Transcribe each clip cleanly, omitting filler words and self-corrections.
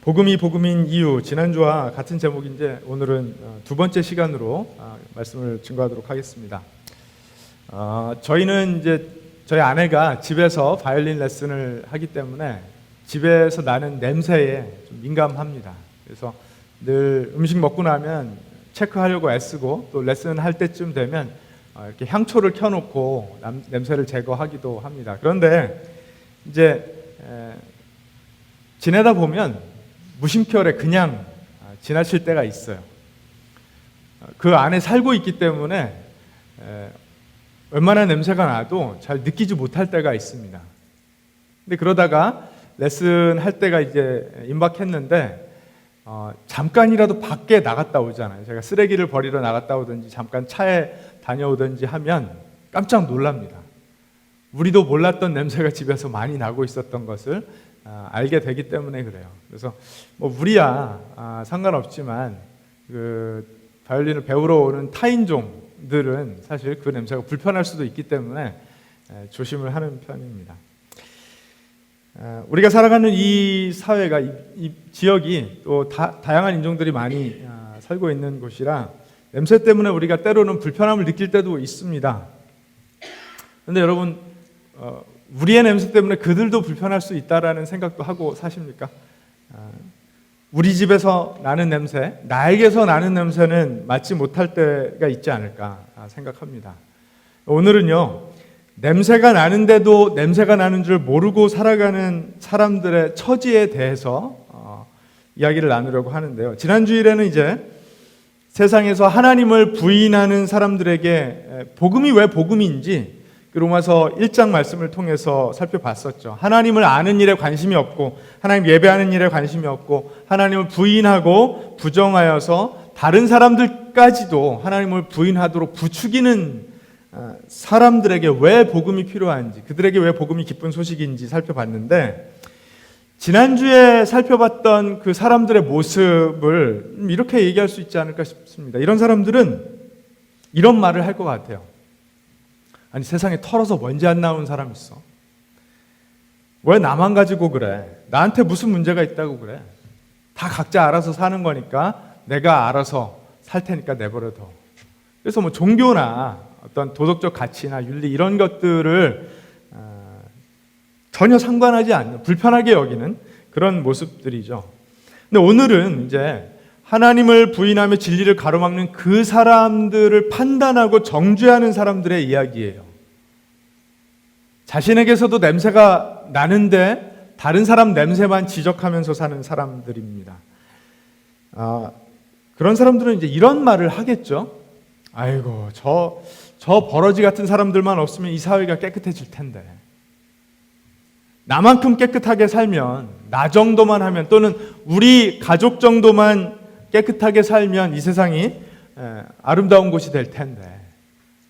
복음이 복음인 이유, 지난주와 같은 제목인데 오늘은 두 번째 시간으로 말씀을 증거하도록 하겠습니다. 저희는 이제 저희 아내가 집에서 바이올린 레슨을 하기 때문에 집에서 나는 냄새에 좀 민감합니다. 그래서 늘 음식 먹고 나면 체크하려고 애쓰고 또 레슨 할 때쯤 되면 이렇게 향초를 켜놓고 냄새를 제거하기도 합니다. 그런데 이제 지내다 보면 무심결에 그냥 지나칠 때가 있어요. 그 안에 살고 있기 때문에 웬만한 냄새가 나도 잘 느끼지 못할 때가 있습니다. 근데 그러다가 레슨 할 때가 이제 임박했는데 잠깐이라도 밖에 나갔다 오잖아요. 제가 쓰레기를 버리러 나갔다 오든지 잠깐 차에 다녀오든지 하면 깜짝 놀랍니다. 우리도 몰랐던 냄새가 집에서 많이 나고 있었던 것을 알게 되기 때문에 그래요. 그래서 뭐 우리야 상관없지만 그 바이올린을 배우러 오는 타인종들은 사실 그 냄새가 불편할 수도 있기 때문에 조심을 하는 편입니다. 우리가 살아가는 이 사회가 이 지역이 또 다양한 인종들이 많이 살고 있는 곳이라 냄새 때문에 우리가 때로는 불편함을 느낄 때도 있습니다. 그런데 여러분 우리의 냄새 때문에 그들도 불편할 수 있다라는 생각도 하고 사십니까? 우리 집에서 나는 냄새, 나에게서 나는 냄새는 맡지 못할 때가 있지 않을까 생각합니다. 오늘은요, 냄새가 나는데도 냄새가 나는 줄 모르고 살아가는 사람들의 처지에 대해서 이야기를 나누려고 하는데요. 지난 주일에는 이제 세상에서 하나님을 부인하는 사람들에게 복음이 왜 복음인지 로마서 1장 말씀을 통해서 살펴봤었죠. 하나님을 아는 일에 관심이 없고 하나님 예배하는 일에 관심이 없고 하나님을 부인하고 부정하여서 다른 사람들까지도 하나님을 부인하도록 부추기는 사람들에게 왜 복음이 필요한지, 그들에게 왜 복음이 기쁜 소식인지 살펴봤는데 지난주에 살펴봤던 그 사람들의 모습을 이렇게 얘기할 수 있지 않을까 싶습니다. 이런 사람들은 이런 말을 할 것 같아요. 아니 세상에 털어서 먼지 안 나온 사람 있어? 왜 나만 가지고 그래? 나한테 무슨 문제가 있다고 그래? 다 각자 알아서 사는 거니까 내가 알아서 살 테니까 내버려둬. 그래서 뭐 종교나 어떤 도덕적 가치나 윤리 이런 것들을 전혀 상관하지 않는, 불편하게 여기는 그런 모습들이죠. 근데 오늘은 이제 하나님을 부인하며 진리를 가로막는 그 사람들을 판단하고 정죄하는 사람들의 이야기예요. 자신에게서도 냄새가 나는데 다른 사람 냄새만 지적하면서 사는 사람들입니다. 그런 사람들은 이제 이런 말을 하겠죠. 아이고, 저 버러지 같은 사람들만 없으면 이 사회가 깨끗해질 텐데. 나만큼 깨끗하게 살면, 나 정도만 하면, 또는 우리 가족 정도만 깨끗하게 살면 이 세상이 아름다운 곳이 될 텐데,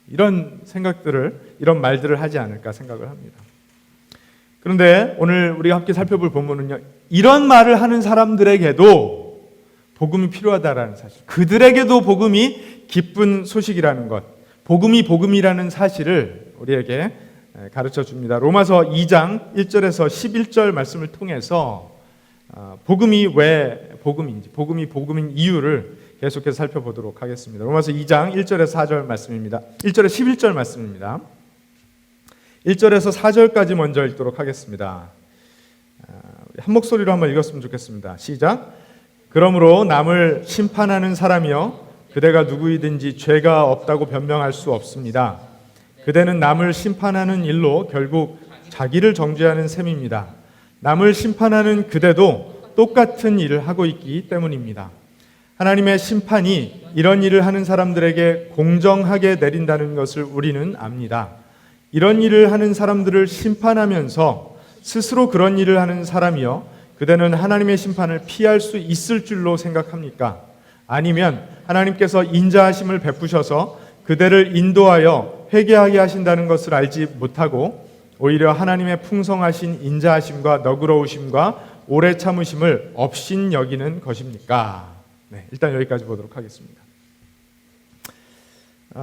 이런 생각들을, 이런 말들을 하지 않을까 생각을 합니다. 그런데 오늘 우리가 함께 살펴볼 본문은요, 이런 말을 하는 사람들에게도 복음이 필요하다라는 사실, 그들에게도 복음이 기쁜 소식이라는 것, 복음이 복음이라는 사실을 우리에게 가르쳐 줍니다. 로마서 2장 1절에서 11절 말씀을 통해서 복음이 왜 복음인지, 복음이 복음인 이유를 계속해서 살펴보도록 하겠습니다. 로마서 2장 1절에서 4절 말씀입니다. 1절에서 11절 말씀입니다. 1절에서 4절까지 먼저 읽도록 하겠습니다. 한 목소리로 한번 읽었으면 좋겠습니다. 시작. 그러므로 남을 심판하는 사람이여 그대가 누구이든지 죄가 없다고 변명할 수 없습니다. 그대는 남을 심판하는 일로 결국 자기를 정죄하는 셈입니다. 남을 심판하는 그대도 똑같은 일을 하고 있기 때문입니다. 하나님의 심판이 이런 일을 하는 사람들에게 공정하게 내린다는 것을 우리는 압니다. 이런 일을 하는 사람들을 심판하면서 스스로 그런 일을 하는 사람이여 그대는 하나님의 심판을 피할 수 있을 줄로 생각합니까? 아니면 하나님께서 인자하심을 베푸셔서 그대를 인도하여 회개하게 하신다는 것을 알지 못하고 오히려 하나님의 풍성하신 인자하심과 너그러우심과 오래 참으심을 업신 여기는 것입니까? 네, 일단 여기까지 보도록 하겠습니다.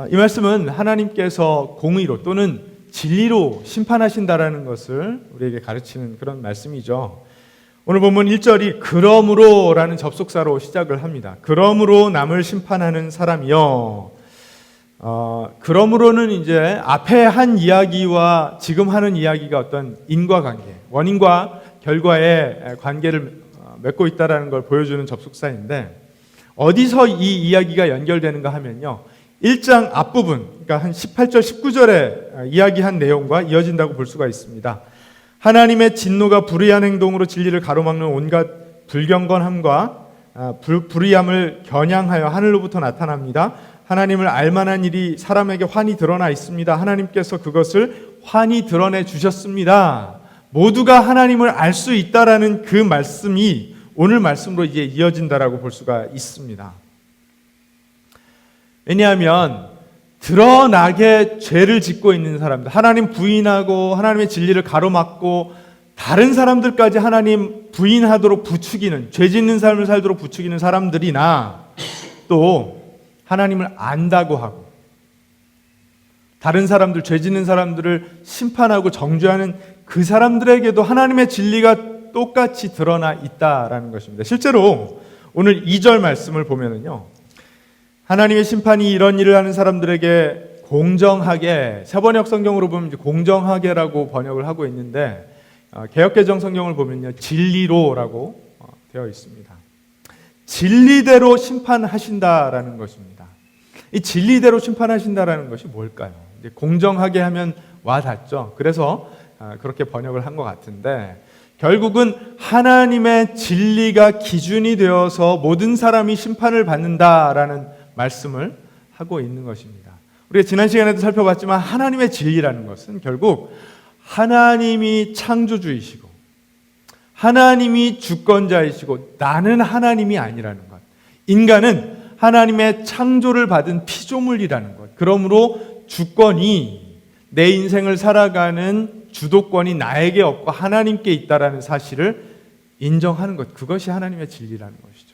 이 말씀은 하나님께서 공의로 또는 진리로 심판하신다라는 것을 우리에게 가르치는 그런 말씀이죠. 오늘 본문 1절이 그러므로라는 접속사로 시작을 합니다. 그러므로 남을 심판하는 사람이요. 그러므로는 이제 앞에 한 이야기와 지금 하는 이야기가 어떤 인과관계, 원인과 결과의 관계를 맺고 있다는 걸 보여주는 접속사인데, 어디서 이 이야기가 연결되는가 하면요, 1장 앞부분, 그러니까 한 18절, 19절에 이야기한 내용과 이어진다고 볼 수가 있습니다. 하나님의 진노가 불의한 행동으로 진리를 가로막는 온갖 불경건함과 불의함을 겨냥하여 하늘로부터 나타납니다. 하나님을 알만한 일이 사람에게 환히 드러나 있습니다. 하나님께서 그것을 환히 드러내 주셨습니다. 모두가 하나님을 알 수 있다라는 그 말씀이 오늘 말씀으로 이제 이어진다라고 볼 수가 있습니다. 왜냐하면 드러나게 죄를 짓고 있는 사람들, 하나님 부인하고 하나님의 진리를 가로막고 다른 사람들까지 하나님 부인하도록 부추기는, 죄 짓는 삶을 살도록 부추기는 사람들이나, 또 하나님을 안다고 하고 다른 사람들, 죄 짓는 사람들을 심판하고 정죄하는 그 사람들에게도 하나님의 진리가 똑같이 드러나 있다라는 것입니다. 실제로 오늘 2절 말씀을 보면은요, 하나님의 심판이 이런 일을 하는 사람들에게 공정하게, 세번역 성경으로 보면 이제 공정하게라고 번역을 하고 있는데, 개역개정 성경을 보면요, 진리로라고 되어 있습니다. 진리대로 심판하신다라는 것입니다. 이 진리대로 심판하신다라는 것이 뭘까요? 이제 공정하게 하면 와 닿죠. 그래서 그렇게 번역을 한 것 같은데, 결국은 하나님의 진리가 기준이 되어서 모든 사람이 심판을 받는다라는 말씀을 하고 있는 것입니다. 우리가 지난 시간에도 살펴봤지만 하나님의 진리라는 것은 결국 하나님이 창조주이시고 하나님이 주권자이시고 나는 하나님이 아니라는 것, 인간은 하나님의 창조를 받은 피조물이라는 것, 그러므로 주권이, 내 인생을 살아가는 주도권이 나에게 없고 하나님께 있다라는 사실을 인정하는 것, 그것이 하나님의 진리라는 것이죠.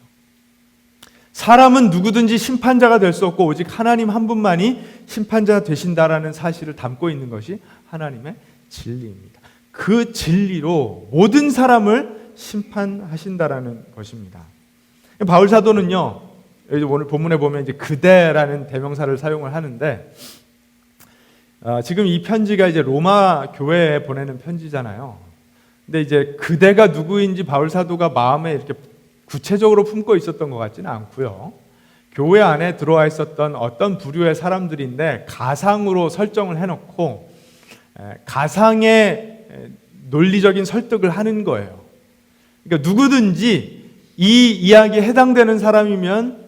사람은 누구든지 심판자가 될 수 없고 오직 하나님 한 분만이 심판자 되신다라는 사실을 담고 있는 것이 하나님의 진리입니다. 그 진리로 모든 사람을 심판하신다라는 것입니다. 바울 사도는요, 오늘 본문에 보면 이제 그대라는 대명사를 사용을 하는데, 지금 이 편지가 이제 로마 교회에 보내는 편지잖아요. 근데 이제 그대가 누구인지 바울 사도가 마음에 이렇게 구체적으로 품고 있었던 것 같지는 않고요. 교회 안에 들어와 있었던 어떤 부류의 사람들인데 가상으로 설정을 해놓고 가상의 논리적인 설득을 하는 거예요. 그러니까 누구든지 이 이야기에 해당되는 사람이면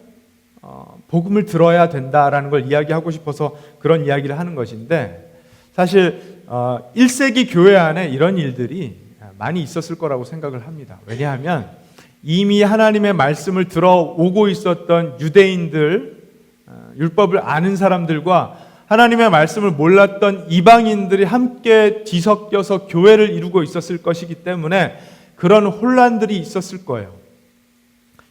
복음을 들어야 된다라는 걸 이야기하고 싶어서 그런 이야기를 하는 것인데, 사실 1세기 교회 안에 이런 일들이 많이 있었을 거라고 생각을 합니다. 왜냐하면 이미 하나님의 말씀을 들어오고 있었던 유대인들, 율법을 아는 사람들과 하나님의 말씀을 몰랐던 이방인들이 함께 뒤섞여서 교회를 이루고 있었을 것이기 때문에 그런 혼란들이 있었을 거예요.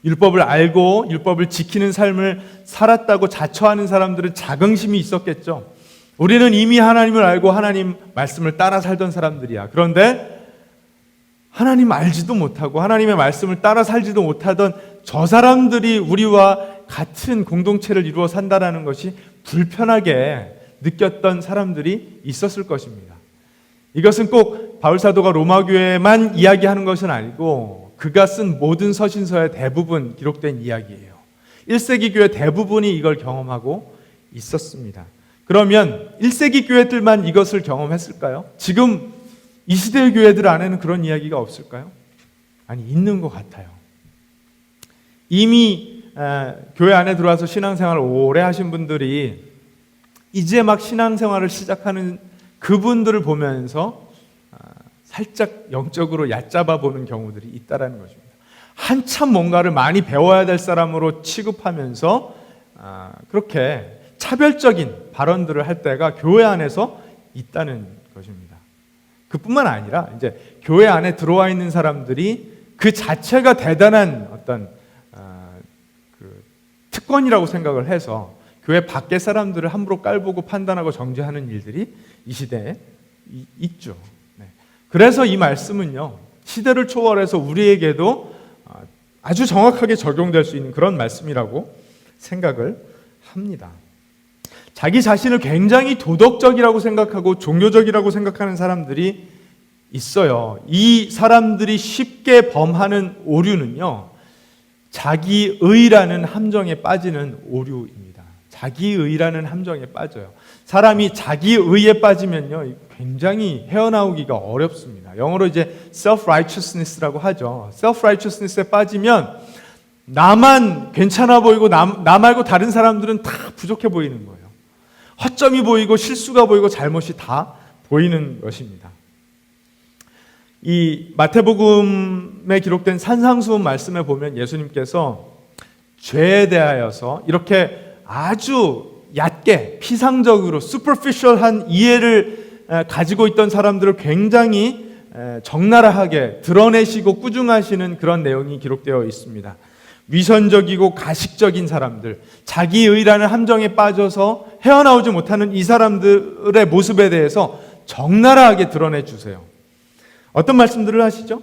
율법을 알고 율법을 지키는 삶을 살았다고 자처하는 사람들은 자긍심이 있었겠죠. 우리는 이미 하나님을 알고 하나님 말씀을 따라 살던 사람들이야. 그런데 하나님 알지도 못하고 하나님의 말씀을 따라 살지도 못하던 저 사람들이 우리와 같은 공동체를 이루어 산다는 것이 불편하게 느꼈던 사람들이 있었을 것입니다. 이것은 꼭 바울 사도가 로마 교회만 이야기하는 것은 아니고 그가 쓴 모든 서신서의 대부분 기록된 이야기예요. 1세기 교회 대부분이 이걸 경험하고 있었습니다. 그러면 1세기 교회들만 이것을 경험했을까요? 지금 이 시대의 교회들 안에는 그런 이야기가 없을까요? 아니, 있는 것 같아요. 이미 교회 안에 들어와서 신앙생활을 오래 하신 분들이 이제 막 신앙생활을 시작하는 그분들을 보면서 살짝 영적으로 얕잡아 보는 경우들이 있다는 것입니다. 한참 뭔가를 많이 배워야 될 사람으로 취급하면서 그렇게 차별적인 발언들을 할 때가 교회 안에서 있다는 것입니다. 그뿐만 아니라 이제 교회 안에 들어와 있는 사람들이 그 자체가 대단한 어떤 그 특권이라고 생각을 해서 교회 밖의 사람들을 함부로 깔보고 판단하고 정죄하는 일들이 이 시대에 있죠. 네. 그래서 이 말씀은요, 시대를 초월해서 우리에게도 아주 정확하게 적용될 수 있는 그런 말씀이라고 생각을 합니다. 자기 자신을 굉장히 도덕적이라고 생각하고 종교적이라고 생각하는 사람들이 있어요. 이 사람들이 쉽게 범하는 오류는요, 자기의라는 함정에 빠지는 오류입니다. 자기의라는 함정에 빠져요. 사람이 자기의에 빠지면요, 굉장히 헤어나오기가 어렵습니다. 영어로 이제 self-righteousness라고 하죠. self-righteousness에 빠지면 나만 괜찮아 보이고 나 말고 다른 사람들은 다 부족해 보이는 거예요. 허점이 보이고 실수가 보이고 잘못이 다 보이는 것입니다. 이 마태복음에 기록된 산상수훈 말씀에 보면 예수님께서 죄에 대하여서 이렇게 아주 얕게 피상적으로 superficial한 이해를 가지고 있던 사람들을 굉장히 적나라하게 드러내시고 꾸중하시는 그런 내용이 기록되어 있습니다. 위선적이고 가식적인 사람들, 자기의라는 함정에 빠져서 헤어나오지 못하는 이 사람들의 모습에 대해서 적나라하게 드러내 주세요. 어떤 말씀들을 하시죠?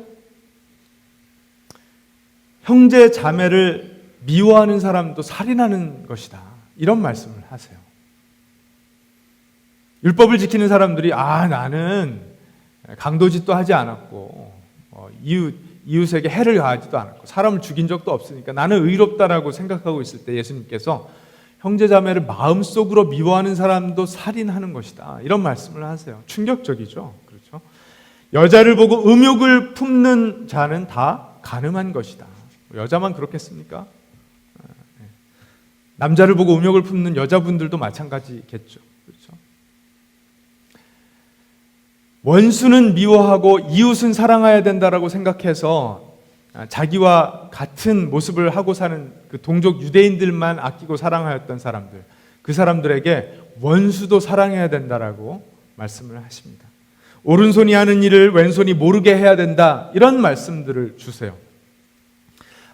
형제 자매를 미워하는 사람도 살인하는 것이다. 이런 말씀을 하세요. 율법을 지키는 사람들이 나는 강도짓도 하지 않았고 이웃에게 해를 가하지도 않았고 사람을 죽인 적도 없으니까 나는 의롭다라고 생각하고 있을 때 예수님께서 형제자매를 마음속으로 미워하는 사람도 살인하는 것이다. 이런 말씀을 하세요. 충격적이죠. 그렇죠? 여자를 보고 음욕을 품는 자는 다 간음한 것이다. 여자만 그렇겠습니까? 남자를 보고 음욕을 품는 여자분들도 마찬가지겠죠. 그렇죠? 원수는 미워하고 이웃은 사랑해야 된다라고 생각해서 자기와 같은 모습을 하고 사는 그 동족 유대인들만 아끼고 사랑하였던 사람들, 그 사람들에게 원수도 사랑해야 된다라고 말씀을 하십니다. 오른손이 하는 일을 왼손이 모르게 해야 된다, 이런 말씀들을 주세요.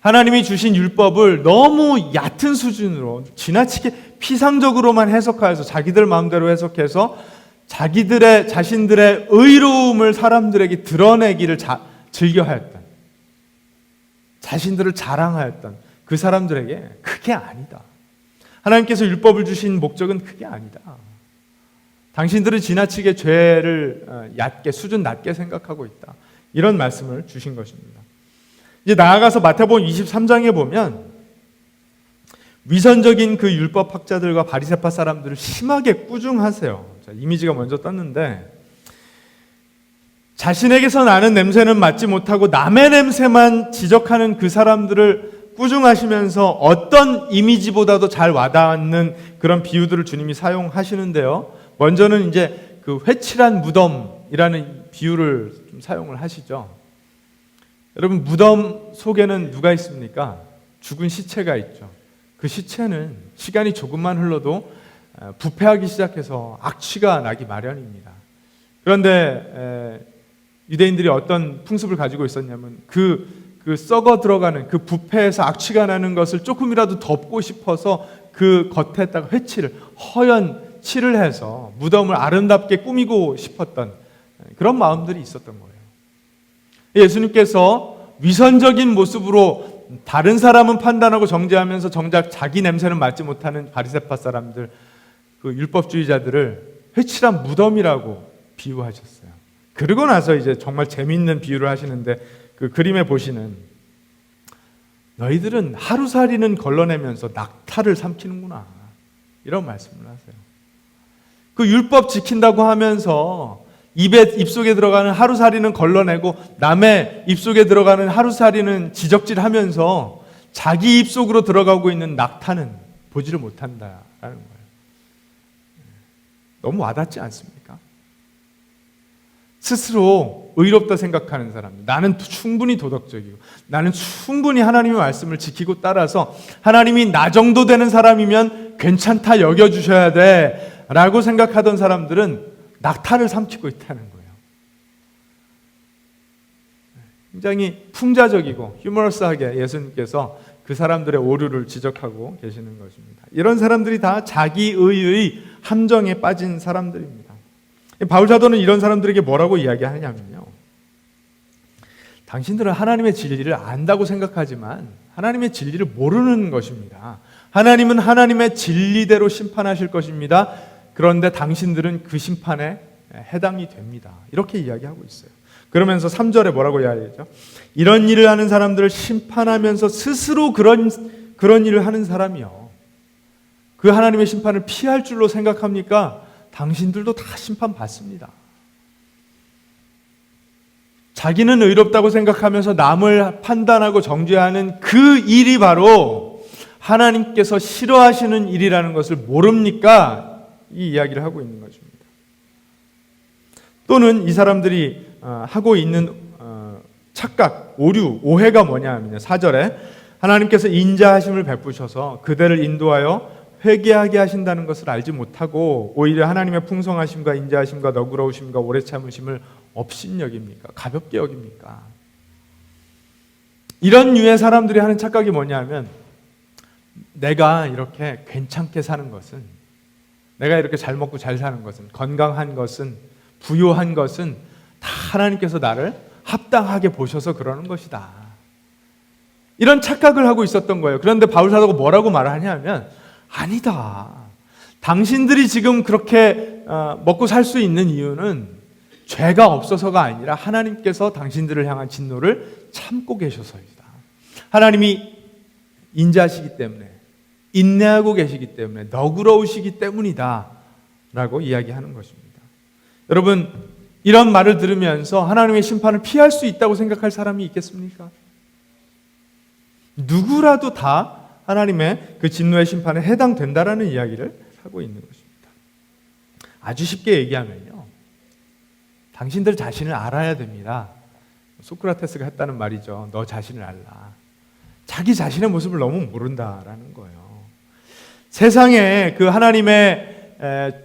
하나님이 주신 율법을 너무 얕은 수준으로 지나치게 피상적으로만 해석하여서 자기들 마음대로 해석해서 자신들의 의로움을 사람들에게 드러내기를 즐겨하였던, 자신들을 자랑하였던 그 사람들에게 그게 아니다. 하나님께서 율법을 주신 목적은 그게 아니다. 당신들은 지나치게 죄를 얕게, 수준 낮게 생각하고 있다. 이런 말씀을 주신 것입니다. 이제 나아가서 마태복음 23장에 보면 위선적인 그 율법학자들과 바리새파 사람들을 심하게 꾸중하세요. 자, 이미지가 먼저 떴는데, 자신에게서 나는 냄새는 맡지 못하고 남의 냄새만 지적하는 그 사람들을 꾸중하시면서 어떤 이미지보다도 잘 와닿는 그런 비유들을 주님이 사용하시는데요. 먼저는 이제 그 회칠한 무덤이라는 비유를 좀 사용을 하시죠. 여러분, 무덤 속에는 누가 있습니까? 죽은 시체가 있죠. 그 시체는 시간이 조금만 흘러도 부패하기 시작해서 악취가 나기 마련입니다. 그런데 유대인들이 어떤 풍습을 가지고 있었냐면 그 썩어 들어가는 그 부패에서 악취가 나는 것을 조금이라도 덮고 싶어서 그 겉에다가 회칠을, 허연 칠을 해서 무덤을 아름답게 꾸미고 싶었던 그런 마음들이 있었던 거예요. 예수님께서 위선적인 모습으로 다른 사람은 판단하고 정죄하면서 정작 자기 냄새는 맡지 못하는 바리새파 사람들, 그 율법주의자들을 회칠한 무덤이라고 비유하셨어요. 그러고 나서 이제 정말 재미있는 비유를 하시는데, 그 그림에 보시는 너희들은 하루살이는 걸러내면서 낙타를 삼키는구나, 이런 말씀을 하세요. 그 율법 지킨다고 하면서 입속에 들어가는 하루살이는 걸러내고 남의 입속에 들어가는 하루살이는 지적질하면서 자기 입속으로 들어가고 있는 낙타는 보지를 못한다라는 거예요. 너무 와닿지 않습니까? 스스로 의롭다 생각하는 사람, 나는 충분히 도덕적이고 나는 충분히 하나님의 말씀을 지키고 따라서 하나님이 나 정도 되는 사람이면 괜찮다 여겨주셔야 돼 라고 생각하던 사람들은 낙타를 삼키고 있다는 거예요. 굉장히 풍자적이고 휴머러스하게 예수님께서 그 사람들의 오류를 지적하고 계시는 것입니다. 이런 사람들이 다 자기의의 함정에 빠진 사람들입니다. 바울 사도는 이런 사람들에게 뭐라고 이야기하냐면요, 당신들은 하나님의 진리를 안다고 생각하지만 하나님의 진리를 모르는 것입니다. 하나님은 하나님의 진리대로 심판하실 것입니다. 그런데 당신들은 그 심판에 해당이 됩니다. 이렇게 이야기하고 있어요. 그러면서 3절에 뭐라고 이야기하죠? 이런 일을 하는 사람들을 심판하면서 스스로 그런 일을 하는 사람이요, 그 하나님의 심판을 피할 줄로 생각합니까? 당신들도 다 심판받습니다. 자기는 의롭다고 생각하면서 남을 판단하고 정죄하는 그 일이 바로 하나님께서 싫어하시는 일이라는 것을 모릅니까? 이 이야기를 하고 있는 것입니다. 또는 이 사람들이 하고 있는 착각, 오류, 오해가 뭐냐 하면요, 4절에 하나님께서 인자하심을 베푸셔서 그대를 인도하여 회개하게 하신다는 것을 알지 못하고 오히려 하나님의 풍성하심과 인자하심과 너그러우심과 오래 참으심을 업신여깁니까? 가볍게 여깁니까? 이런 류의 사람들이 하는 착각이 뭐냐면, 내가 이렇게 괜찮게 사는 것은, 내가 이렇게 잘 먹고 잘 사는 것은, 건강한 것은, 부유한 것은 다 하나님께서 나를 합당하게 보셔서 그러는 것이다. 이런 착각을 하고 있었던 거예요. 그런데 바울 사도가 뭐라고 말하냐 하면, 아니다. 당신들이 지금 그렇게 먹고 살 수 있는 이유는 죄가 없어서가 아니라 하나님께서 당신들을 향한 진노를 참고 계셔서이다. 하나님이 인자하시기 때문에, 인내하고 계시기 때문에, 너그러우시기 때문이다 라고 이야기하는 것입니다. 여러분, 이런 말을 들으면서 하나님의 심판을 피할 수 있다고 생각할 사람이 있겠습니까? 누구라도 다 하나님의 그 진노의 심판에 해당된다라는 이야기를 하고 있는 것입니다. 아주 쉽게 얘기하면요, 당신들 자신을 알아야 됩니다. 소크라테스가 했다는 말이죠. 너 자신을 알라. 자기 자신의 모습을 너무 모른다라는 거예요. 세상에 그 하나님의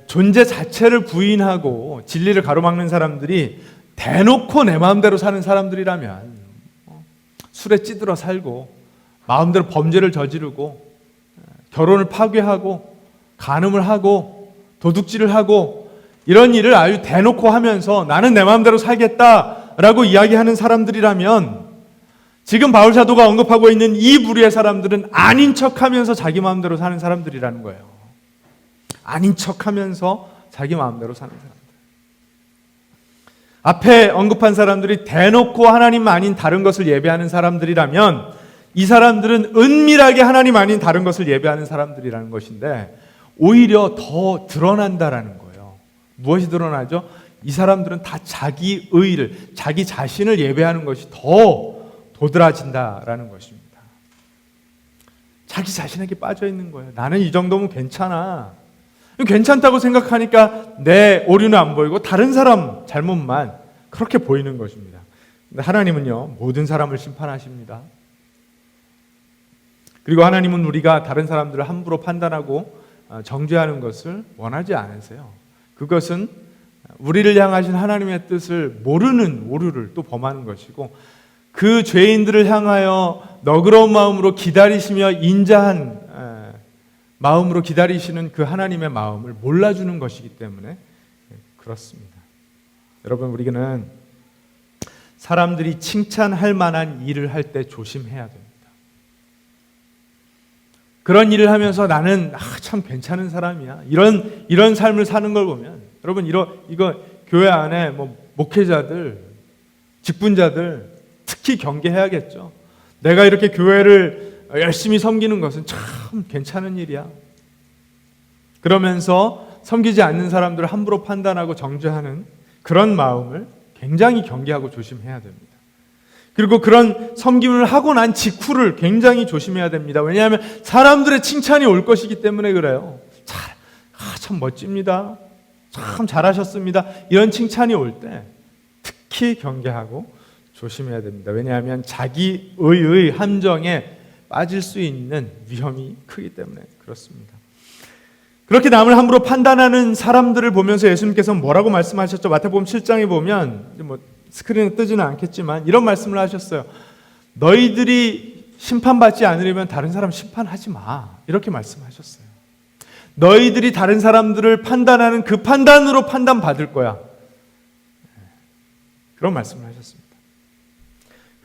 존재 자체를 부인하고 진리를 가로막는 사람들이 대놓고 내 마음대로 사는 사람들이라면, 술에 찌들어 살고 마음대로 범죄를 저지르고 결혼을 파괴하고 간음을 하고 도둑질을 하고 이런 일을 아주 대놓고 하면서 나는 내 마음대로 살겠다라고 이야기하는 사람들이라면, 지금 바울 사도가 언급하고 있는 이 부류의 사람들은 아닌 척하면서 자기 마음대로 사는 사람들이라는 거예요. 아닌 척하면서 자기 마음대로 사는 사람들. 앞에 언급한 사람들이 대놓고 하나님 아닌 다른 것을 예배하는 사람들이라면, 이 사람들은 은밀하게 하나님 아닌 다른 것을 예배하는 사람들이라는 것인데, 오히려 더 드러난다라는 거예요. 무엇이 드러나죠? 이 사람들은 다 자기 의를, 자기 자신을 예배하는 것이 더 도드라진다라는 것입니다. 자기 자신에게 빠져 있는 거예요. 나는 이 정도면 괜찮아. 괜찮다고 생각하니까 내 오류는 안 보이고 다른 사람 잘못만 그렇게 보이는 것입니다. 근데 하나님은요, 모든 사람을 심판하십니다. 그리고 하나님은 우리가 다른 사람들을 함부로 판단하고 정죄하는 것을 원하지 않으세요. 그것은 우리를 향하신 하나님의 뜻을 모르는 오류를 또 범하는 것이고, 그 죄인들을 향하여 너그러운 마음으로 기다리시며 인자한 마음으로 기다리시는 그 하나님의 마음을 몰라주는 것이기 때문에 그렇습니다. 여러분, 우리는 사람들이 칭찬할 만한 일을 할 때 조심해야 됩니다. 그런 일을 하면서 나는 참 괜찮은 사람이야, 이런 삶을 사는 걸 보면, 여러분, 이거 교회 안에 목회자들, 직분자들 특히 경계해야겠죠. 내가 이렇게 교회를 열심히 섬기는 것은 참 괜찮은 일이야, 그러면서 섬기지 않는 사람들을 함부로 판단하고 정죄하는 그런 마음을 굉장히 경계하고 조심해야 됩니다. 그리고 그런 섬김을 하고 난 직후를 굉장히 조심해야 됩니다. 왜냐하면 사람들의 칭찬이 올 것이기 때문에 그래요. 참 멋집니다, 참 잘하셨습니다, 이런 칭찬이 올 때 특히 경계하고 조심해야 됩니다. 왜냐하면 자기 의의 함정에 빠질 수 있는 위험이 크기 때문에 그렇습니다. 그렇게 남을 함부로 판단하는 사람들을 보면서 예수님께서는 뭐라고 말씀하셨죠? 마태복음 7장에 보면 스크린에 뜨지는 않겠지만 이런 말씀을 하셨어요. 너희들이 심판받지 않으려면 다른 사람 심판하지 마, 이렇게 말씀하셨어요. 너희들이 다른 사람들을 판단하는 그 판단으로 판단받을 거야, 그런 말씀을 하셨습니다.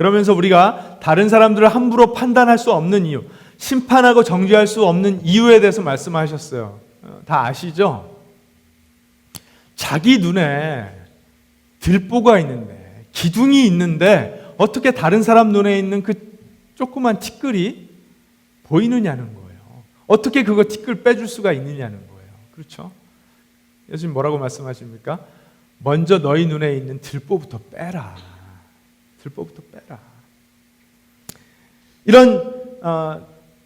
그러면서 우리가 다른 사람들을 함부로 판단할 수 없는 이유, 심판하고 정죄할 수 없는 이유에 대해서 말씀하셨어요. 다 아시죠? 자기 눈에 들보가 있는데, 기둥이 있는데 어떻게 다른 사람 눈에 있는 그 조그만 티끌이 보이느냐는 거예요. 어떻게 그거 티끌 빼줄 수가 있느냐는 거예요. 그렇죠? 예수님 뭐라고 말씀하십니까? 먼저 너희 눈에 있는 들보부터 빼라. 들보부터 빼라. 이런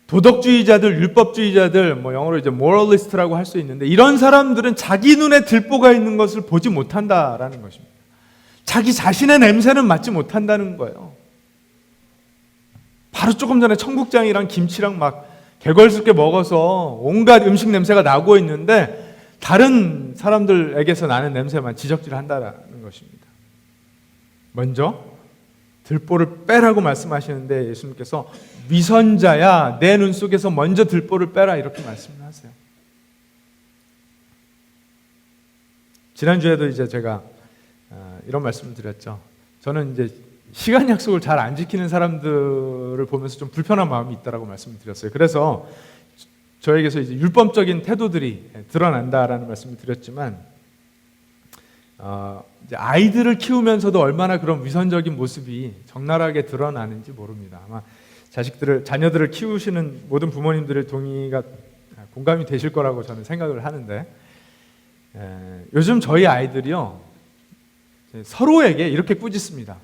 도덕주의자들, 율법주의자들, 영어로 이제 moralist라고 할 수 있는데, 이런 사람들은 자기 눈에 들보가 있는 것을 보지 못한다라는 것입니다. 자기 자신의 냄새는 맡지 못한다는 거예요. 바로 조금 전에 청국장이랑 김치랑 막 개걸스럽게 먹어서 온갖 음식 냄새가 나고 있는데 다른 사람들에게서 나는 냄새만 지적질한다라는 것입니다. 먼저 들보를 빼라고 말씀하시는데 예수님께서 위선자야, 내 눈 속에서 먼저 들보를 빼라, 이렇게 말씀을 하세요. 지난주에도 이제 제가 이런 말씀을 드렸죠. 저는 이제 시간 약속을 잘 안 지키는 사람들을 보면서 좀 불편한 마음이 있다라고 말씀을 드렸어요. 그래서 저에게서 이제 율법적인 태도들이 드러난다라는 말씀을 드렸지만, 이제 아이들을 키우면서도 얼마나 그런 위선적인 모습이 적나라하게 드러나는지 모릅니다. 아마 자녀들을 키우시는 모든 부모님들의 공감이 되실 거라고 저는 생각을 하는데, 요즘 저희 아이들이요, 서로에게 이렇게 꾸짖습니다.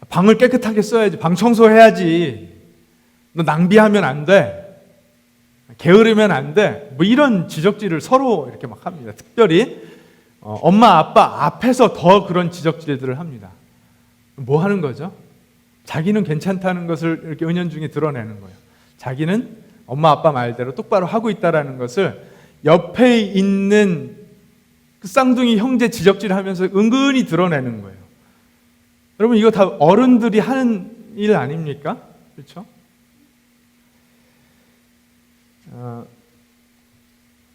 방을 깨끗하게 써야지, 방 청소해야지, 너 낭비하면 안 돼, 게으르면 안 돼, 이런 지적질을 서로 이렇게 막 합니다. 특별히 엄마 아빠 앞에서 더 그런 지적질들을 합니다. 뭐 하는 거죠? 자기는 괜찮다는 것을 이렇게 은연중에 드러내는 거예요. 자기는 엄마 아빠 말대로 똑바로 하고 있다라는 것을 옆에 있는 그 쌍둥이 형제 지적질하면서 은근히 드러내는 거예요. 여러분, 이거 다 어른들이 하는 일 아닙니까? 그렇죠?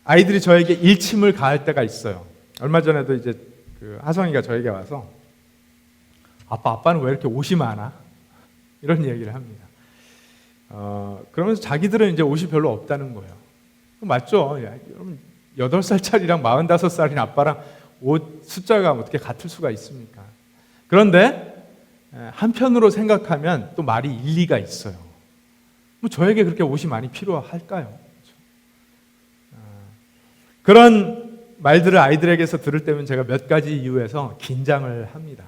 아이들이 저에게 일침을 가할 때가 있어요. 얼마 전에도 이제 하성이가 저에게 와서 아빠는 왜 이렇게 옷이 많아? 이런 얘기를 합니다. 그러면서 자기들은 이제 옷이 별로 없다는 거예요. 맞죠? 여러분, 8살짜리랑 45살인 아빠랑 옷 숫자가 어떻게 같을 수가 있습니까? 그런데 한편으로 생각하면 또 말이 일리가 있어요. 저에게 그렇게 옷이 많이 필요할까요? 그런 말들을 아이들에게서 들을 때면 제가 몇 가지 이유에서 긴장을 합니다.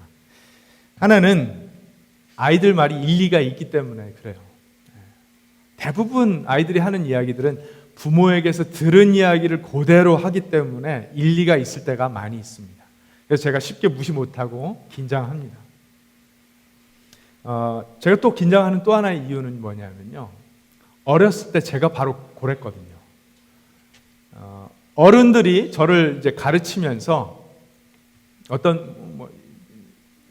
하나는 아이들 말이 일리가 있기 때문에 그래요. 대부분 아이들이 하는 이야기들은 부모에게서 들은 이야기를 그대로 하기 때문에 일리가 있을 때가 많이 있습니다. 그래서 제가 쉽게 무시 못하고 긴장합니다. 제가 또 긴장하는 또 하나의 이유는 뭐냐면요, 어렸을 때 제가 바로 그랬거든요. 어른들이 저를 이제 가르치면서 어떤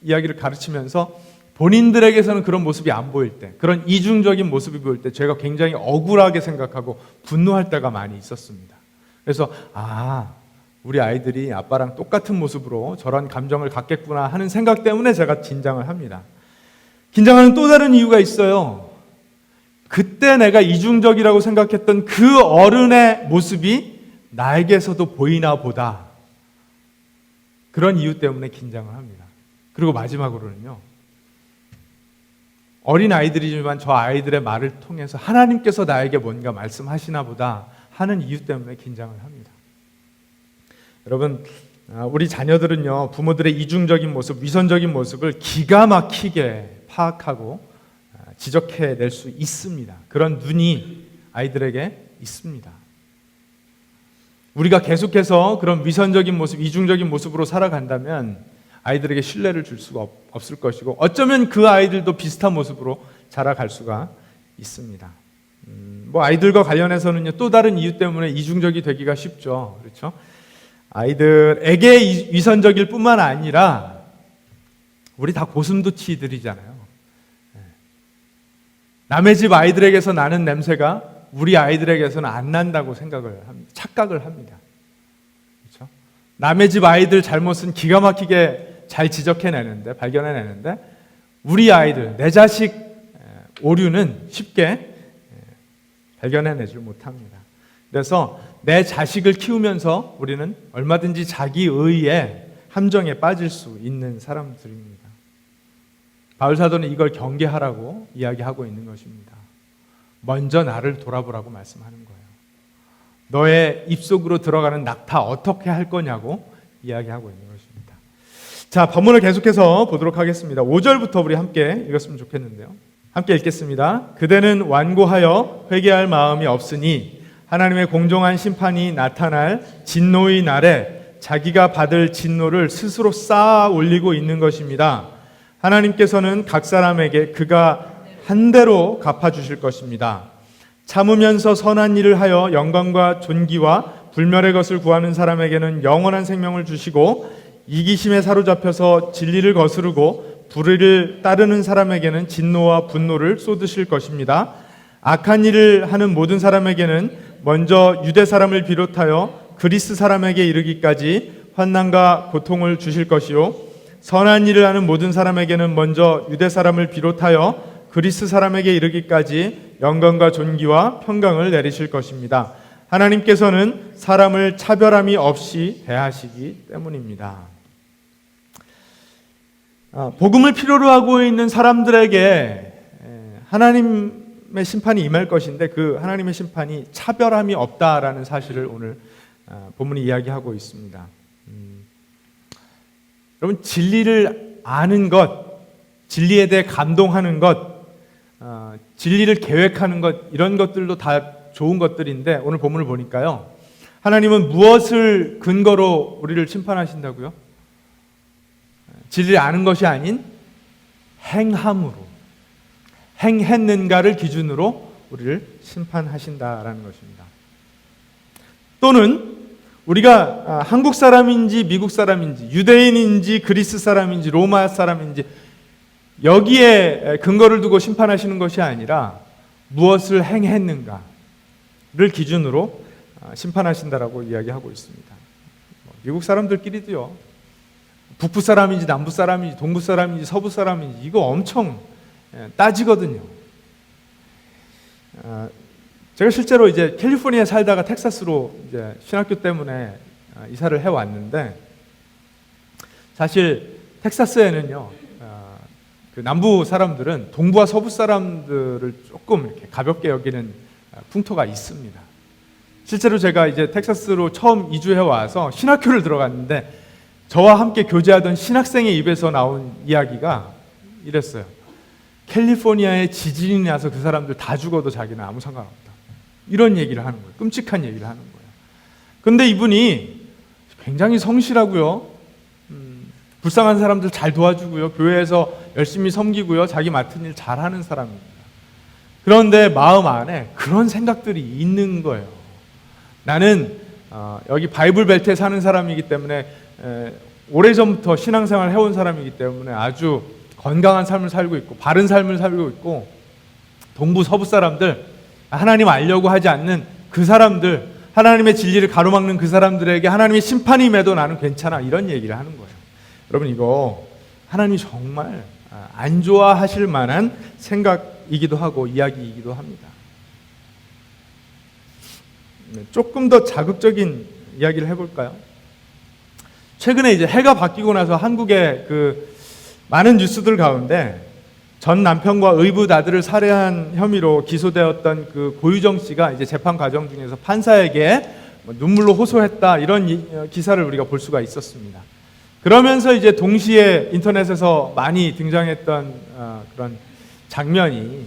이야기를 가르치면서 본인들에게서는 그런 모습이 안 보일 때, 그런 이중적인 모습이 보일 때 제가 굉장히 억울하게 생각하고 분노할 때가 많이 있었습니다. 그래서 우리 아이들이 아빠랑 똑같은 모습으로 저런 감정을 갖겠구나 하는 생각 때문에 제가 긴장을 합니다. 긴장하는 또 다른 이유가 있어요. 그때 내가 이중적이라고 생각했던 그 어른의 모습이 나에게서도 보이나 보다. 그런 이유 때문에 긴장을 합니다. 그리고 마지막으로는요, 어린 아이들이지만 저 아이들의 말을 통해서 하나님께서 나에게 뭔가 말씀하시나 보다 하는 이유 때문에 긴장을 합니다. 여러분, 우리 자녀들은요, 부모들의 이중적인 모습, 위선적인 모습을 기가 막히게 파악하고 지적해낼 수 있습니다. 그런 눈이 아이들에게 있습니다. 우리가 계속해서 그런 위선적인 모습, 이중적인 모습으로 살아간다면 아이들에게 신뢰를 줄 수가 없을 것이고, 어쩌면 그 아이들도 비슷한 모습으로 자라갈 수가 있습니다. 아이들과 관련해서는요, 또 다른 이유 때문에 이중적이 되기가 쉽죠. 그렇죠? 아이들에게 위선적일 뿐만 아니라 우리 다 고슴도치들이잖아요. 남의 집 아이들에게서 나는 냄새가 우리 아이들에게서는 안 난다고 착각을 합니다. 그렇죠? 남의 집 아이들 잘못은 기가 막히게 잘 발견해내는데 우리 아이들, 내 자식 오류는 쉽게 발견해내지 못합니다. 그래서 내 자식을 키우면서 우리는 얼마든지 자기의의 함정에 빠질 수 있는 사람들입니다. 바울 사도는 이걸 경계하라고 이야기하고 있는 것입니다. 먼저 나를 돌아보라고 말씀하는 거예요. 너의 입속으로 들어가는 낙타 어떻게 할 거냐고 이야기하고 있는 것입니다. 자, 본문을 계속해서 보도록 하겠습니다. 5절부터 우리 함께 읽었으면 좋겠는데요. 함께 읽겠습니다. 그대는 완고하여 회개할 마음이 없으니 하나님의 공정한 심판이 나타날 진노의 날에 자기가 받을 진노를 스스로 쌓아 올리고 있는 것입니다. 하나님께서는 각 사람에게 그가 한 대로 갚아주실 것입니다. 참으면서 선한 일을 하여 영광과 존귀와 불멸의 것을 구하는 사람에게는 영원한 생명을 주시고 이기심에 사로잡혀서 진리를 거스르고 불의를 따르는 사람에게는 진노와 분노를 쏟으실 것입니다. 악한 일을 하는 모든 사람에게는 먼저 유대 사람을 비롯하여 그리스 사람에게 이르기까지 환난과 고통을 주실 것이요 선한 일을 하는 모든 사람에게는 먼저 유대 사람을 비롯하여 그리스 사람에게 이르기까지 영광과 존귀와 평강을 내리실 것입니다. 하나님께서는 사람을 차별함이 없이 대하시기 때문입니다. 복음을 필요로 하고 있는 사람들에게 하나님의 심판이 임할 것인데 그 하나님의 심판이 차별함이 없다라는 사실을 오늘 본문이 이야기하고 있습니다. 여러분, 진리를 아는 것, 진리에 대해 감동하는 것, 진리를 계획하는 것, 이런 것들도 다 좋은 것들인데 오늘 본문을 보니까요, 하나님은 무엇을 근거로 우리를 심판하신다고요? 진리를 아는 것이 아닌 행함으로, 행했는가를 기준으로 우리를 심판하신다라는 것입니다. 또는 우리가 한국 사람인지 미국 사람인지 유대인인지 그리스 사람인지 로마 사람인지 여기에 근거를 두고 심판하시는 것이 아니라 무엇을 행했는가를 기준으로 심판하신다라고 이야기하고 있습니다. 미국 사람들끼리도요, 북부 사람인지 남부 사람인지 동부 사람인지 서부 사람인지 이거 엄청 따지거든요. 제가 실제로 이제 캘리포니아에 살다가 텍사스로 이제 신학교 때문에 이사를 해 왔는데, 사실 텍사스에는요, 그 남부 사람들은 동부와 서부 사람들을 조금 이렇게 가볍게 여기는 풍토가 있습니다. 실제로 제가 이제 텍사스로 처음 이주해 와서 신학교를 들어갔는데 저와 함께 교제하던 신학생의 입에서 나온 이야기가 이랬어요. 캘리포니아에 지진이 나서 그 사람들 다 죽어도 자기는 아무 상관없다. 이런 얘기를 하는 거예요. 끔찍한 얘기를 하는 거예요. 근데 이분이 굉장히 성실하고요, 불쌍한 사람들 잘 도와주고요, 교회에서 열심히 섬기고요, 자기 맡은 일 잘하는 사람입니다. 그런데 마음 안에 그런 생각들이 있는 거예요. 나는 여기 바이블 벨트에 사는 사람이기 때문에, 오래전부터 신앙생활을 해온 사람이기 때문에 아주 건강한 삶을 살고 있고 바른 삶을 살고 있고, 동부 서부 사람들, 하나님 알려고 하지 않는 그 사람들, 하나님의 진리를 가로막는 그 사람들에게 하나님의 심판이 임해도 나는 괜찮아, 이런 얘기를 하는 거예요. 여러분, 이거 하나님이 정말 안 좋아하실 만한 생각이기도 하고 이야기이기도 합니다. 조금 더 자극적인 이야기를 해볼까요? 최근에 이제 해가 바뀌고 나서 한국의 그 많은 뉴스들 가운데 전 남편과 의붓 아들을 살해한 혐의로 기소되었던 그 고유정 씨가 이제 재판 과정 중에서 판사에게 눈물로 호소했다, 이런 기사를 우리가 볼 수가 있었습니다. 그러면서 이제 동시에 인터넷에서 많이 등장했던 그런 장면이,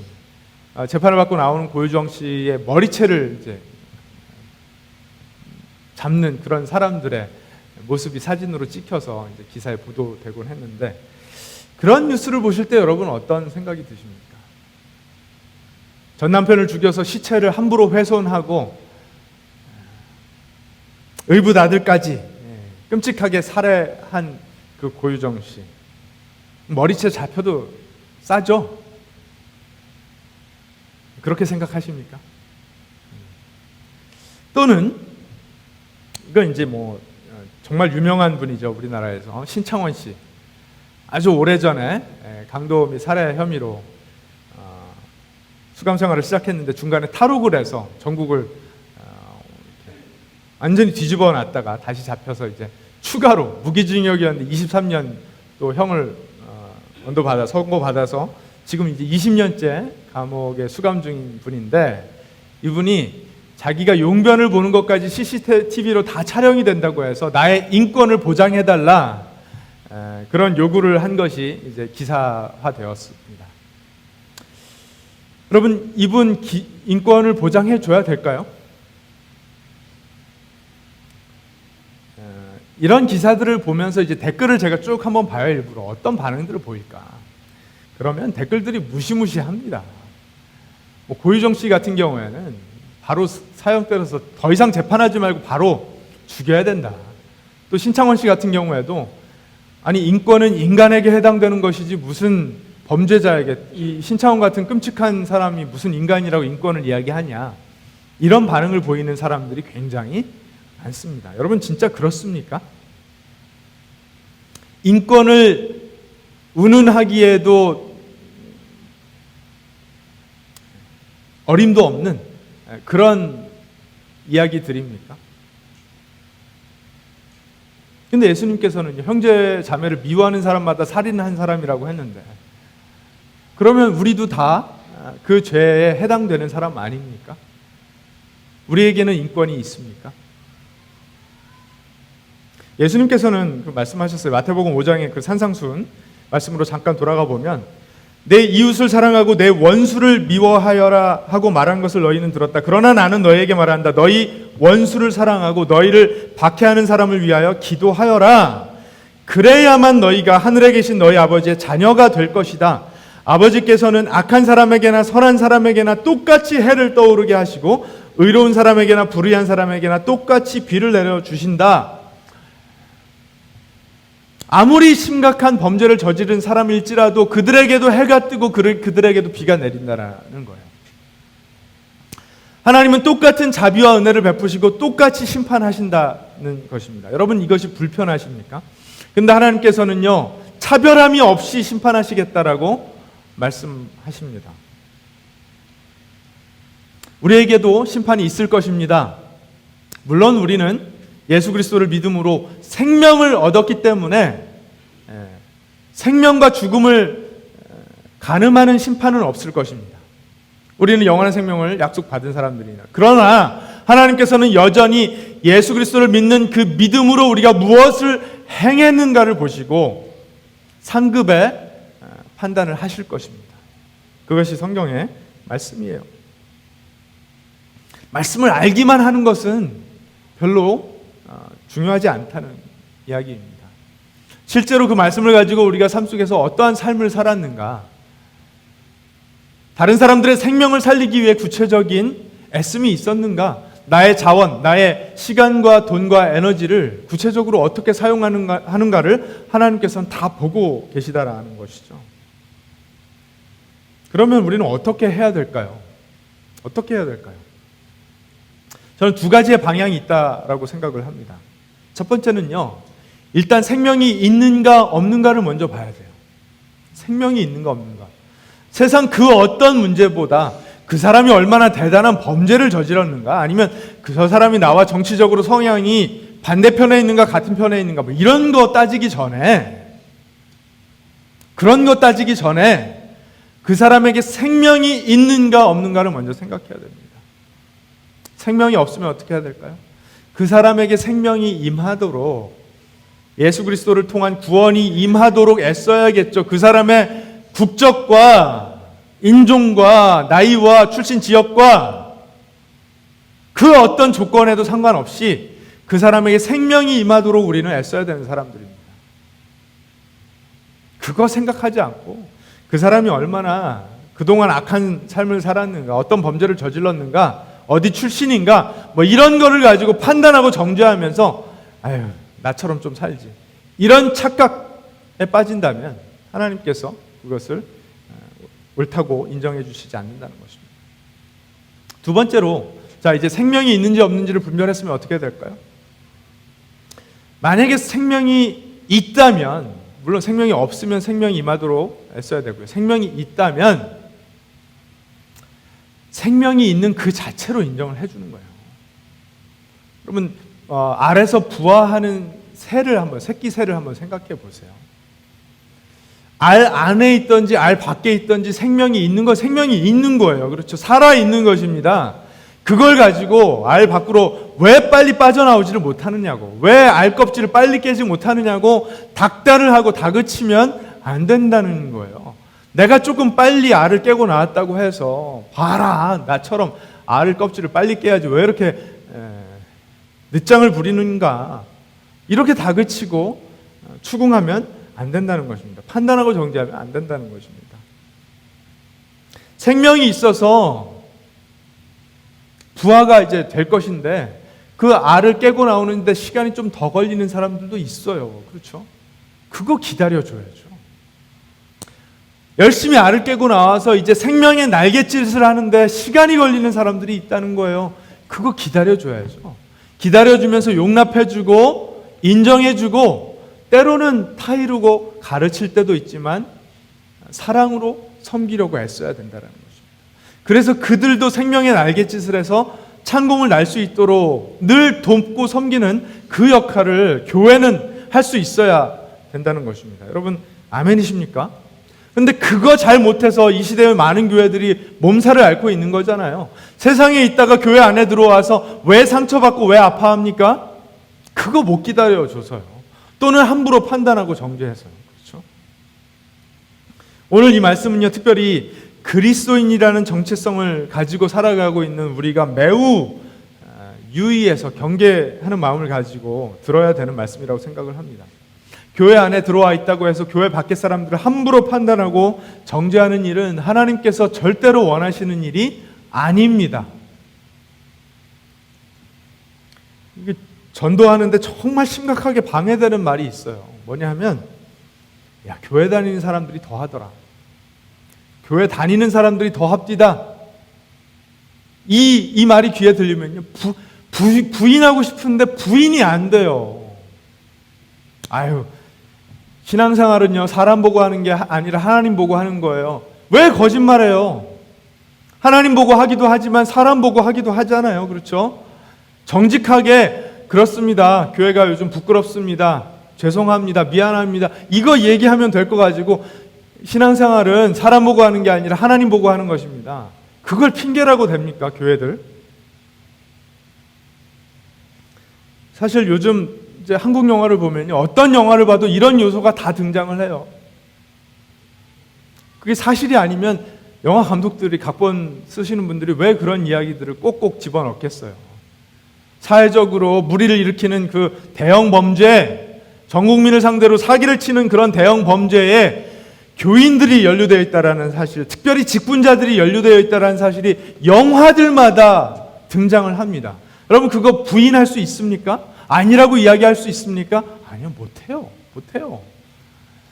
재판을 받고 나오는 고유정 씨의 머리채를 이제 잡는 그런 사람들의 모습이 사진으로 찍혀서 이제 기사에 보도되곤 했는데, 그런 뉴스를 보실 때 여러분 어떤 생각이 드십니까? 전 남편을 죽여서 시체를 함부로 훼손하고 의붓 아들까지 끔찍하게 살해한 그 고유정 씨, 머리채 잡혀도 싸죠? 그렇게 생각하십니까? 또는 이건 이제 뭐 정말 유명한 분이죠, 우리나라에서 신창원 씨. 아주 오래전에 강도 및 살해 혐의로 수감 생활을 시작했는데 중간에 탈옥을 해서 전국을 완전히 뒤집어 놨다가 다시 잡혀서 이제 추가로 무기징역이었는데 23년 또 형을 선고받아서 지금 이제 20년째 감옥에 수감 중인 분인데, 이분이 자기가 용변을 보는 것까지 CCTV로 다 촬영이 된다고 해서 나의 인권을 보장해달라, 그런 요구를 한 것이 이제 기사화되었습니다. 여러분, 이분 인권을 보장해줘야 될까요? 이런 기사들을 보면서 이제 댓글을 제가 쭉 한번 봐요. 일부러 어떤 반응들을 보일까. 그러면 댓글들이 무시무시합니다. 고유정 씨 같은 경우에는 바로 사형 때려서 더 이상 재판하지 말고 바로 죽여야 된다. 또 신창원 씨 같은 경우에도 아니, 인권은 인간에게 해당되는 것이지 무슨 범죄자에게, 이 신창원 같은 끔찍한 사람이 무슨 인간이라고 인권을 이야기하냐, 이런 반응을 보이는 사람들이 굉장히 많습니다. 여러분, 진짜 그렇습니까? 인권을 운운하기에도 어림도 없는 그런 이야기들입니까? 근데 예수님께서는 형제 자매를 미워하는 사람마다 살인한 사람이라고 했는데, 그러면 우리도 다 그 죄에 해당되는 사람 아닙니까? 우리에게는 인권이 있습니까? 예수님께서는 말씀하셨어요. 마태복음 5장의 그 산상순 말씀으로 잠깐 돌아가 보면, 내 이웃을 사랑하고 내 원수를 미워하여라 하고 말한 것을 너희는 들었다. 그러나 나는 너희에게 말한다. 너희 원수를 사랑하고 너희를 박해하는 사람을 위하여 기도하여라. 그래야만 너희가 하늘에 계신 너희 아버지의 자녀가 될 것이다. 아버지께서는 악한 사람에게나 선한 사람에게나 똑같이 해를 떠오르게 하시고 의로운 사람에게나 불의한 사람에게나 똑같이 비를 내려주신다. 아무리 심각한 범죄를 저지른 사람일지라도 그들에게도 해가 뜨고 그들에게도 비가 내린다라는 거예요. 하나님은 똑같은 자비와 은혜를 베푸시고 똑같이 심판하신다는 것입니다. 여러분, 이것이 불편하십니까? 근데 하나님께서는요, 차별함이 없이 심판하시겠다라고 말씀하십니다. 우리에게도 심판이 있을 것입니다. 물론 우리는 예수 그리스도를 믿음으로 생명을 얻었기 때문에 생명과 죽음을 가늠하는 심판은 없을 것입니다. 우리는 영원한 생명을 약속받은 사람들이나, 그러나 하나님께서는 여전히 예수 그리스도를 믿는 그 믿음으로 우리가 무엇을 행했는가를 보시고 상급의 판단을 하실 것입니다. 그것이 성경의 말씀이에요. 말씀을 알기만 하는 것은 별로 중요하지 않다는 이야기입니다. 실제로 그 말씀을 가지고 우리가 삶 속에서 어떠한 삶을 살았는가, 다른 사람들의 생명을 살리기 위해 구체적인 애씀이 있었는가, 나의 자원, 나의 시간과 돈과 에너지를 구체적으로 어떻게 사용하는가를 하나님께서는 다 보고 계시다라는 것이죠. 그러면 우리는 어떻게 해야 될까요? 어떻게 해야 될까요? 저는 두 가지의 방향이 있다라고 생각을 합니다. 첫 번째는요, 일단 생명이 있는가 없는가를 먼저 봐야 돼요. 생명이 있는가 없는가. 세상 그 어떤 문제보다 그 사람이 얼마나 대단한 범죄를 저질렀는가, 아니면 저 사람이 나와 정치적으로 성향이 반대편에 있는가 같은 편에 있는가, 뭐 이런 거 따지기 전에, 그런 거 따지기 전에 그 사람에게 생명이 있는가 없는가를 먼저 생각해야 됩니다. 생명이 없으면 어떻게 해야 될까요? 그 사람에게 생명이 임하도록, 예수 그리스도를 통한 구원이 임하도록 애써야겠죠. 그 사람의 국적과 인종과 나이와 출신 지역과 그 어떤 조건에도 상관없이 그 사람에게 생명이 임하도록 우리는 애써야 되는 사람들입니다. 그거 생각하지 않고 그 사람이 얼마나 그동안 악한 삶을 살았는가, 어떤 범죄를 저질렀는가, 어디 출신인가, 뭐 이런 거를 가지고 판단하고 정죄하면서 아유, 나처럼 좀 살지, 이런 착각에 빠진다면 하나님께서 그것을 옳다고 인정해 주시지 않는다는 것입니다. 두 번째로, 자, 이제 생명이 있는지 없는지를 분별했으면 어떻게 될까요? 만약에 생명이 있다면 물론 생명이 없으면 생명이 임하도록 애써야 되고요. 생명이 있다면 생명이 있는 그 자체로 인정을 해주는 거예요. 여러분 알에서 부화하는 새끼 새를 한번 생각해 보세요. 알 안에 있든지 알 밖에 있든지 생명이 있는 거 생명이 있는 거예요. 그렇죠? 살아 있는 것입니다. 그걸 가지고 알 밖으로 왜 빨리 빠져나오지를 못하느냐고, 왜 알 껍질을 빨리 깨지 못하느냐고 닥달을 하고 다그치면 안 된다는 거예요. 내가 조금 빨리 알을 깨고 나왔다고 해서 봐라, 나처럼 알 껍질을 빨리 깨야지 왜 이렇게 늦장을 부리는가, 이렇게 다그치고 추궁하면 안 된다는 것입니다. 판단하고 정죄하면 안 된다는 것입니다. 생명이 있어서 부화가 이제 될 것인데 그 알을 깨고 나오는데 시간이 좀 더 걸리는 사람들도 있어요. 그렇죠? 그거 기다려줘야죠. 열심히 알을 깨고 나와서 이제 생명의 날갯짓을 하는데 시간이 걸리는 사람들이 있다는 거예요. 그거 기다려줘야죠. 기다려주면서 용납해주고 인정해주고 때로는 타이르고 가르칠 때도 있지만 사랑으로 섬기려고 애써야 된다는 것입니다. 그래서 그들도 생명의 날갯짓을 해서 찬공을 날 수 있도록 늘 돕고 섬기는 그 역할을 교회는 할 수 있어야 된다는 것입니다. 여러분 아멘이십니까? 근데 그거 잘 못해서 이 시대의 많은 교회들이 몸살을 앓고 있는 거잖아요. 세상에 있다가 교회 안에 들어와서 왜 상처받고 왜 아파합니까? 그거 못 기다려줘서요. 또는 함부로 판단하고 정죄해서요. 그렇죠? 오늘 이 말씀은요, 특별히 그리스도인이라는 정체성을 가지고 살아가고 있는 우리가 매우 유의해서 경계하는 마음을 가지고 들어야 되는 말씀이라고 생각을 합니다. 교회 안에 들어와 있다고 해서 교회 밖의 사람들을 함부로 판단하고 정죄하는 일은 하나님께서 절대로 원하시는 일이 아닙니다. 이게 전도하는데 정말 심각하게 방해되는 말이 있어요. 뭐냐 하면, 야, 교회 다니는 사람들이 더 하더라. 교회 다니는 사람들이 더 합디다. 이 말이 귀에 들리면요, 부인하고 싶은데 부인이 안 돼요. 아유, 신앙생활은요, 사람 보고 하는 게 아니라 하나님 보고 하는 거예요. 왜 거짓말해요? 하나님 보고 하기도 하지만 사람 보고 하기도 하잖아요. 그렇죠? 정직하게, 그렇습니다. 교회가 요즘 부끄럽습니다. 죄송합니다. 미안합니다. 이거 얘기하면 될 거 가지고 신앙생활은 사람 보고 하는 게 아니라 하나님 보고 하는 것입니다. 그걸 핑계라고 됩니까, 교회들? 사실 요즘 이제 한국 영화를 보면요, 어떤 영화를 봐도 이런 요소가 다 등장을 해요. 그게 사실이 아니면 영화 감독들이, 각본 쓰시는 분들이 왜 그런 이야기들을 꼭꼭 집어넣겠어요? 사회적으로 무리를 일으키는 그 대형 범죄, 전 국민을 상대로 사기를 치는 그런 대형 범죄에 교인들이 연루되어 있다는 사실, 특별히 직분자들이 연루되어 있다는 사실이 영화들마다 등장을 합니다. 여러분 그거 부인할 수 있습니까? 아니라고 이야기할 수 있습니까? 아니요, 못해요. 못해요.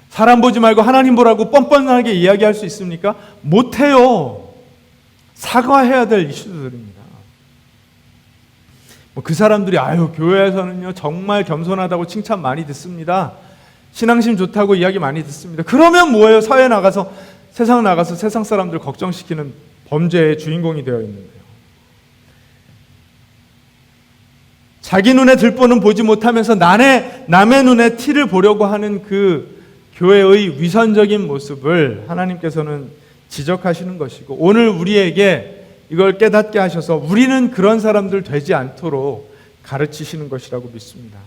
사람 보지 말고 하나님 보라고 뻔뻔하게 이야기할 수 있습니까? 못해요. 사과해야 될 이슈들입니다. 그 사람들이 교회에서는요 정말 겸손하다고 칭찬 많이 듣습니다. 신앙심 좋다고 이야기 많이 듣습니다. 그러면 뭐예요? 사회 나가서, 세상 나가서 세상 사람들 걱정시키는 범죄의 주인공이 되어 있는 거예요. 자기 눈에 들보는 보지 못하면서 남의 눈에 티를 보려고 하는 그 교회의 위선적인 모습을 하나님께서는 지적하시는 것이고, 오늘 우리에게 이걸 깨닫게 하셔서 우리는 그런 사람들 되지 않도록 가르치시는 것이라고 믿습니다.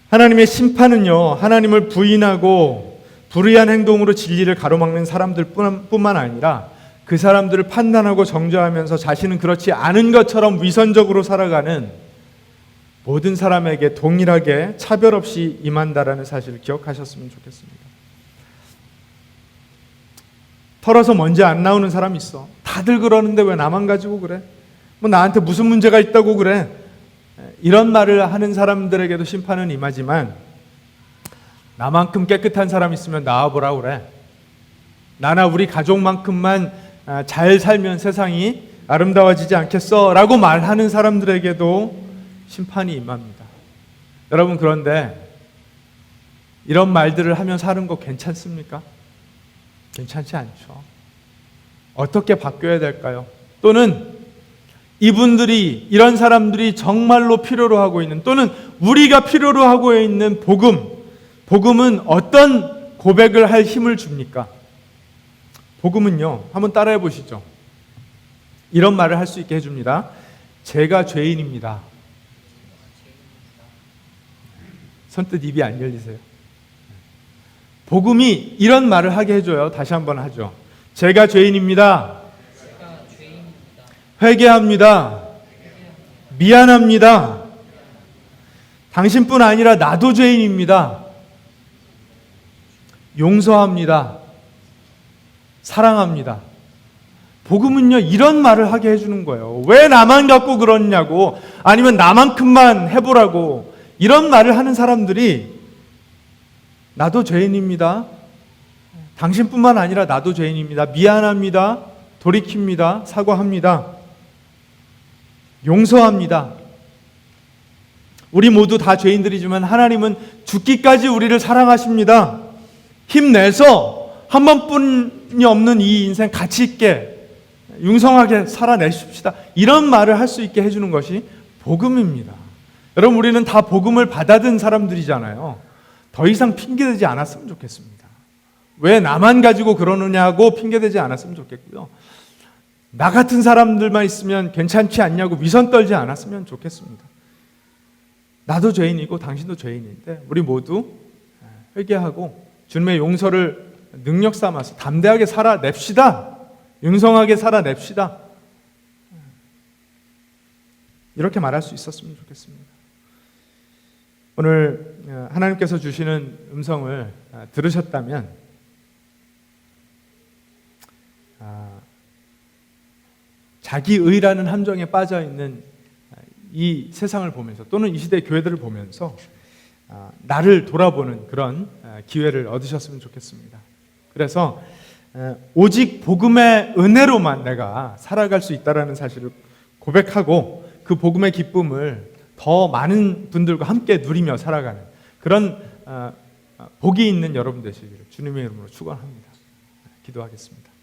하나님의 심판은요, 하나님을 부인하고 불의한 행동으로 진리를 가로막는 사람들뿐만 아니라 그 사람들을 판단하고 정죄하면서 자신은 그렇지 않은 것처럼 위선적으로 살아가는 모든 사람에게 동일하게 차별 없이 임한다라는 사실을 기억하셨으면 좋겠습니다. 털어서 먼지 안 나오는 사람 있어. 다들 그러는데 왜 나만 가지고 그래? 뭐 나한테 무슨 문제가 있다고 그래? 이런 말을 하는 사람들에게도 심판은 임하지만, 나만큼 깨끗한 사람 있으면 나와보라 그래. 나나 우리 가족만큼만 잘 살면 세상이 아름다워지지 않겠어? 라고 말하는 사람들에게도 심판이 임합니다. 여러분, 그런데 이런 말들을 하며 사는 거 괜찮습니까? 괜찮지 않죠. 어떻게 바뀌어야 될까요? 또는 이분들이, 이런 사람들이 정말로 필요로 하고 있는, 또는 우리가 필요로 하고 있는 복음은 어떤 고백을 할 힘을 줍니까? 복음은요, 한번 따라해 보시죠. 이런 말을 할 수 있게 해줍니다. 제가 죄인입니다. 선뜻 입이 안 열리세요? 복음이 이런 말을 하게 해줘요. 다시 한번 하죠. 제가 죄인입니다. 회개합니다. 미안합니다. 당신뿐 아니라 나도 죄인입니다. 용서합니다. 사랑합니다. 복음은요, 이런 말을 하게 해주는 거예요. 왜 나만 갖고 그러냐고, 아니면 나만큼만 해보라고, 이런 말을 하는 사람들이 나도 죄인입니다. 당신뿐만 아니라 나도 죄인입니다. 미안합니다. 돌이킵니다. 사과합니다. 용서합니다. 우리 모두 다 죄인들이지만 하나님은 죽기까지 우리를 사랑하십니다. 힘내서 한 번뿐이 없는 이 인생 가치 있게 융성하게 살아내십시다. 이런 말을 할 수 있게 해주는 것이 복음입니다. 여러분, 우리는 다 복음을 받아든 사람들이잖아요. 더 이상 핑계대지 않았으면 좋겠습니다. 왜 나만 가지고 그러느냐고 핑계대지 않았으면 좋겠고요. 나 같은 사람들만 있으면 괜찮지 않냐고 위선 떨지 않았으면 좋겠습니다. 나도 죄인이고 당신도 죄인인데 우리 모두 회개하고 주님의 용서를 능력 삼아서 담대하게 살아냅시다. 융성하게 살아냅시다. 이렇게 말할 수 있었으면 좋겠습니다. 오늘 하나님께서 주시는 음성을 들으셨다면 자기의라는 함정에 빠져있는 이 세상을 보면서 또는 이 시대의 교회들을 보면서 나를 돌아보는 그런 기회를 얻으셨으면 좋겠습니다. 그래서 오직 복음의 은혜로만 내가 살아갈 수 있다는 사실을 고백하고 그 복음의 기쁨을 더 많은 분들과 함께 누리며 살아가는 그런 복이 있는 여러분 되시기를 주님의 이름으로 축원합니다. 기도하겠습니다.